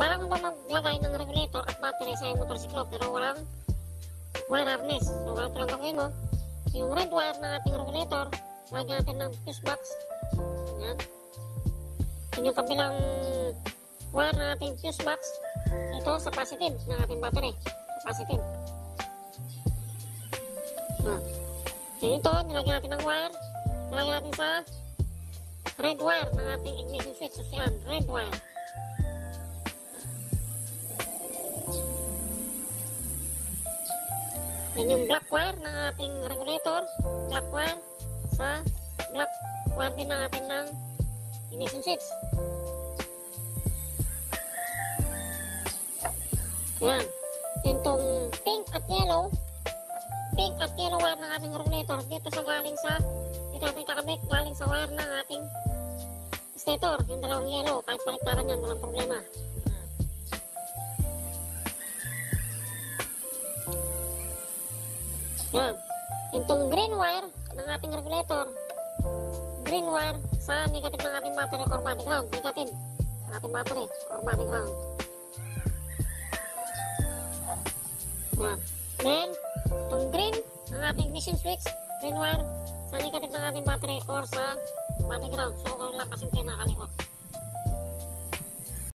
Balang ba maglagay ng regulator at battery sa iyong motorsiklo pero walang wire harness. So, ganito lang gawin mo. Yung red wire ng ating regulator, lagyan natin ng fuse box. Yan. Yung kabilang wire ng ating fuse box, ito sa positive ng ating battery. Positive. Ito, nilagyan natin ng wire. Nilagyan natin sa red wire ng ating ignition switch. So, yan, red wire. Yan yung black wire ng ating regulator. Black wire sa black wire din ng ating ng ignition switch. Yan. Itong pink at yellow wire ng ating regulator, dito sa galing sa, dito natin kakabit, galing sa wire ng ating stator. Yung dalawang yellow, kahit baliktaran yan, walang problema. Yan. Itong green wire ng ating regulator, green wire sa negative ng ating battery or body ground. Negative ng ating battery or body ground. Yan. Then, itong green ng ating ignition switch, green wire sa negative ng ating battery or sa body ground. So, wala kasing pinakalikot.